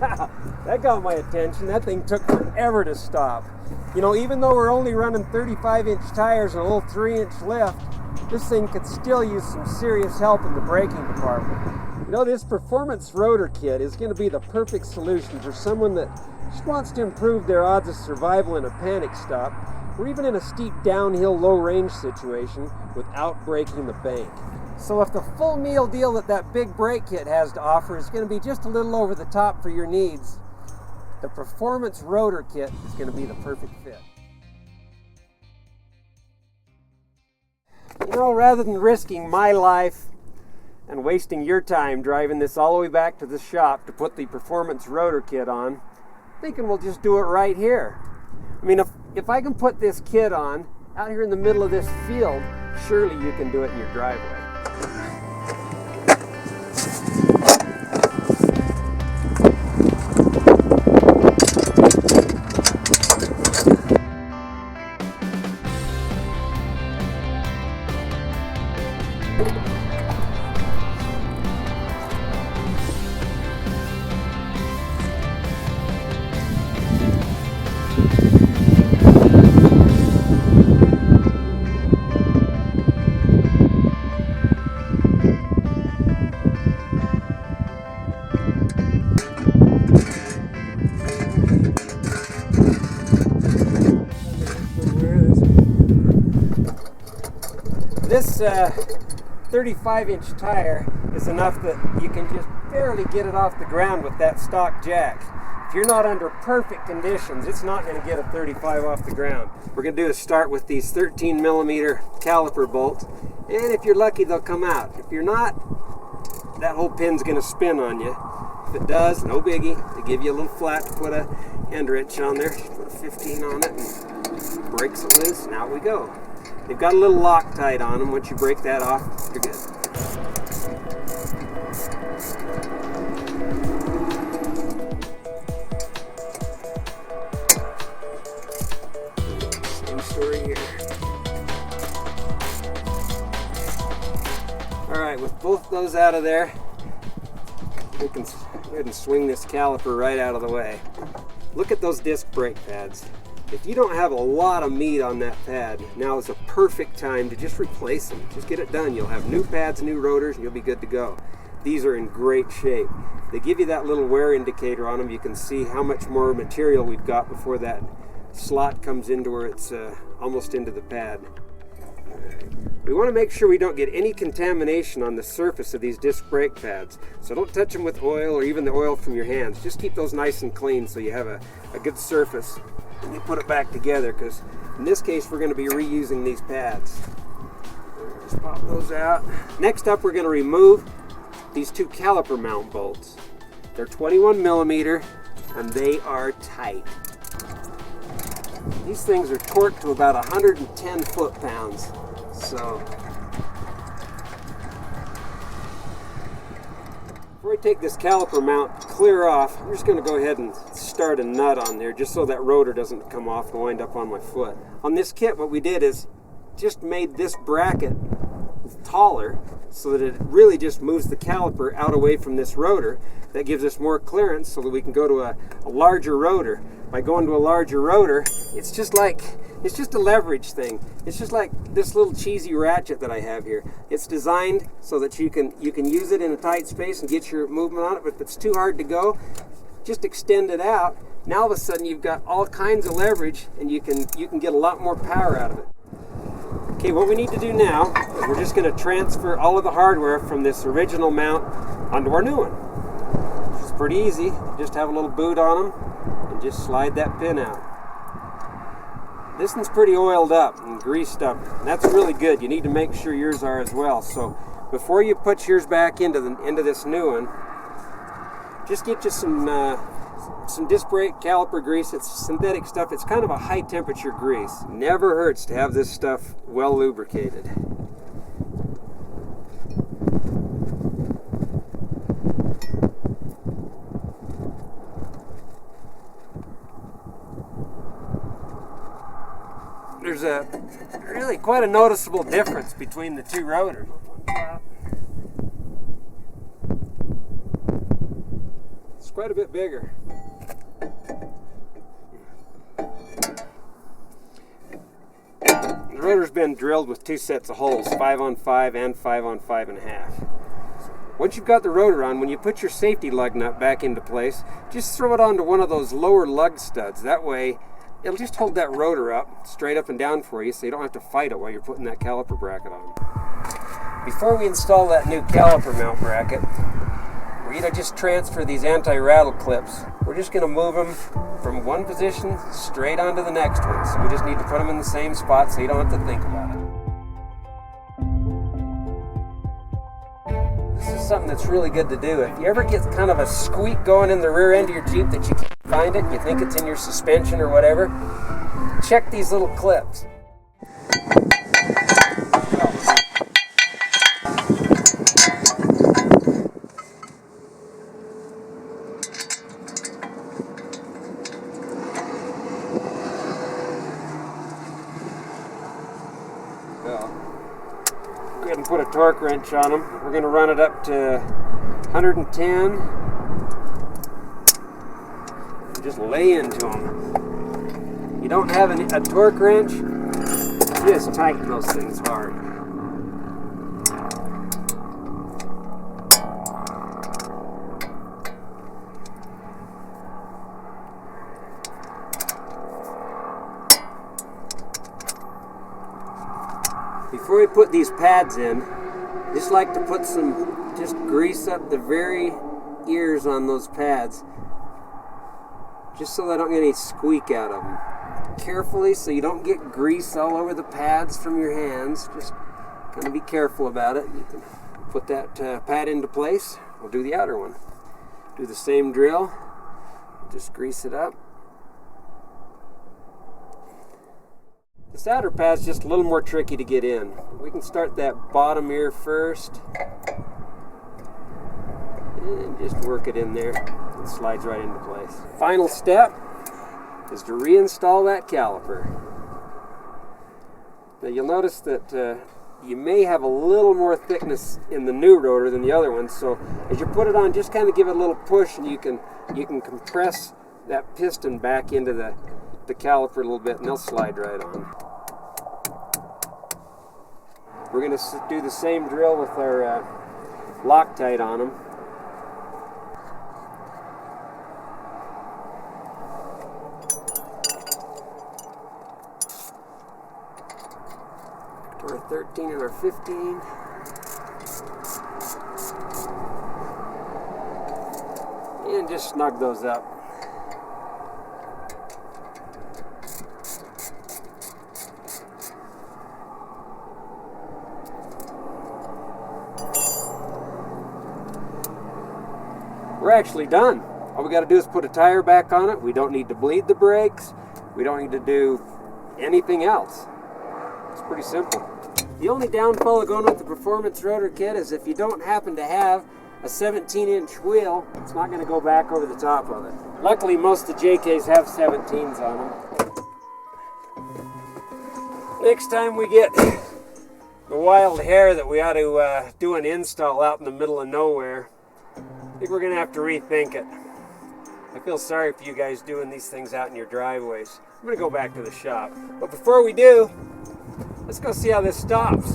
Yeah, that got my attention. That thing took forever to stop. You know, even though we're only running 35-inch tires and a little 3-inch lift, this thing could still use some serious help in the braking department. You know, this performance rotor kit is going to be the perfect solution for someone that just wants to improve their odds of survival in a panic stop, or even in a steep downhill low range situation without breaking the bank. So if the full meal deal that big brake kit has to offer is going to be just a little over the top for your needs, the performance rotor kit is going to be the perfect fit. You know, rather than risking my life and wasting your time driving this all the way back to the shop to put the performance rotor kit on, I'm thinking we'll just do it right here. I mean, if I can put this kit on out here in the middle of this field, surely you can do it in your driveway. This 35-inch tire is enough that you can just barely get it off the ground with that stock jack. If you're not under perfect conditions, it's not going to get a 35 off the ground. We're going to do is start with these 13mm caliper bolts, and if you're lucky, they'll come out. If you're not, that whole pin's going to spin on you. If it does, no biggie. They give you a little flat to put a hand wrench on there. Just put a 15 on it and breaks it loose, and out we go. They've got a little Loctite on them. Once you break that off, you're good. Same story here. Alright, with both those out of there, we can go ahead and swing this caliper right out of the way. Look at those disc brake pads. If you don't have a lot of meat on that pad, now is a perfect time to just replace them. Just get it done. You'll have new pads, new rotors, and you'll be good to go. These are in great shape. They give you that little wear indicator on them. You can see how much more material we've got before that slot comes into where it's almost into the pad. We want to make sure we don't get any contamination on the surface of these disc brake pads. So don't touch them with oil or even the oil from your hands. Just keep those nice and clean so you have a good surface. And you put it back together, because in this case we're going to be reusing these pads. Just pop those out. Next up, we're going to remove these two caliper mount bolts. They're 21mm and they are tight. These things are torqued to about 110 foot-pounds. So before I take this caliper mount clear off, I'm just going to go ahead and start a nut on there just so that rotor doesn't come off and wind up on my foot. On this kit, what we did is just made this bracket taller so that it really just moves the caliper out away from this rotor. That gives us more clearance so that we can go to a larger rotor. By going to a larger rotor, it's just a leverage thing. It's just like this little cheesy ratchet that I have here. It's designed so that you can use it in a tight space and get your movement on it, but if it's too hard to go, just extend it out. Now all of a sudden you've got all kinds of leverage and you can get a lot more power out of it. Okay, what we need to do now is we're just going to transfer all of the hardware from this original mount onto our new one. It's pretty easy. Just have a little boot on them and just slide that pin out. This one's pretty oiled up and greased up, and that's really good. You need to make sure yours are as well. So before you put yours back into this new one, just get you some disc brake caliper grease. It's synthetic stuff. It's kind of a high temperature grease. Never hurts to have this stuff well lubricated. There's really quite a noticeable difference between the two rotors. quite a bit bigger. The rotor's been drilled with 2 sets of holes, 5 on 5 and 5 on 5.5. Once you've got the rotor on, when you put your safety lug nut back into place, just throw it onto one of those lower lug studs. That way, it'll just hold that rotor up, straight up and down for you, so you don't have to fight it while you're putting that caliper bracket on. Before we install that new caliper mount bracket, we're going to just transfer these anti-rattle clips. We're just going to move them from one position straight onto the next one. So we just need to put them in the same spot so you don't have to think about it. This is something that's really good to do. If you ever get kind of a squeak going in the rear end of your Jeep that you can't find it, you think it's in your suspension or whatever, check these little clips. Go ahead and put a torque wrench on them. We're going to run it up to 110. And just lay into them. You don't have a torque wrench, just tighten those things hard. Before we put these pads in, I just like to put just grease up the very ears on those pads, just so I don't get any squeak out of them. Carefully, so you don't get grease all over the pads from your hands. Just kind of be careful about it. You can put that pad into place. We'll do the outer one. Do the same drill. Just grease it up. This outer pad's just a little more tricky to get in. We can start that bottom ear first and just work it in there. It slides right into place. Final step is to reinstall that caliper. Now you'll notice that you may have a little more thickness in the new rotor than the other one, so as you put it on, just kind of give it a little push and you can compress that piston back into the caliper a little bit and they'll slide right on. We're going to do the same drill with our Loctite on them. To our 13 and our 15. And just snug those up. We're actually done. All we got to do is put a tire back on it. We don't need to bleed the brakes. We don't need to do anything else. It's pretty simple. The only downfall of going with the Performance Rotor Kit is if you don't happen to have a 17-inch wheel, it's not going to go back over the top of it. Luckily, most of the JKs have 17s on them. Next time we get the wild hair that we ought to do an install out in the middle of nowhere, I think we're going to have to rethink it. I feel sorry for you guys doing these things out in your driveways. I'm going to go back to the shop. But before we do, let's go see how this stops.